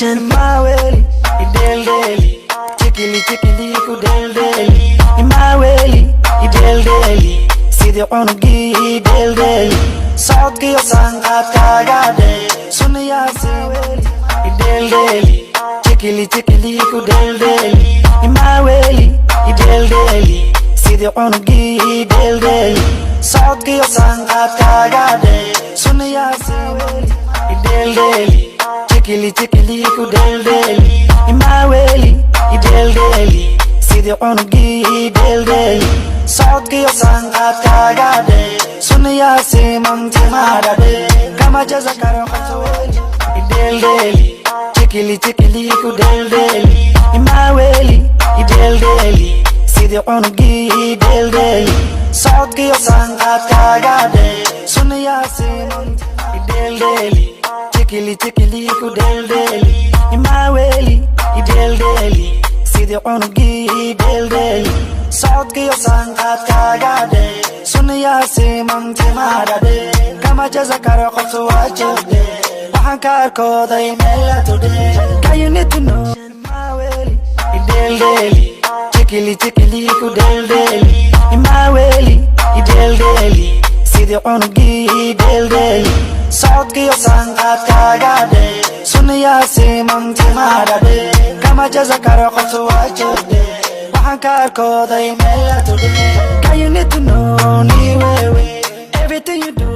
motion. My way, idel deli, chikili ku del deli. My way, idel deli, see the onugi del deli. South ki sang ataga de, sunya se way, idel deli, chikili ku del deli. My way, idel deli, see the onugi del deli. South ki sang ataga de, sunya se way, idel deli. Chikili ku del deli. My way, idel deli. See the onugi del deli. South ki sang ataga de, sunya se mangte mara de. Kama jaza karo khatweli, idel deli. Chikili ku del deli. My way, idel deli. See the onugi del deli. South ki sang ataga de, sunya se mangte idel deli. Chikili ku del deli. My way, idel deli. See the onugi del deli. South ki sang ataga de, sunya se mangte mara de. Kama jaza karo khatwa de, wahan ka arkoday mela today. Guy you need to know. My way, idel deli. Chikili ku del deli. My way, idel deli. See the onugi del deli. South ki sang ataga de, sunya se mangte mara de. Kama jaza karo khatwa de, wahan ka arkoday mela today. Guy you need to know. Ni way, everything you do.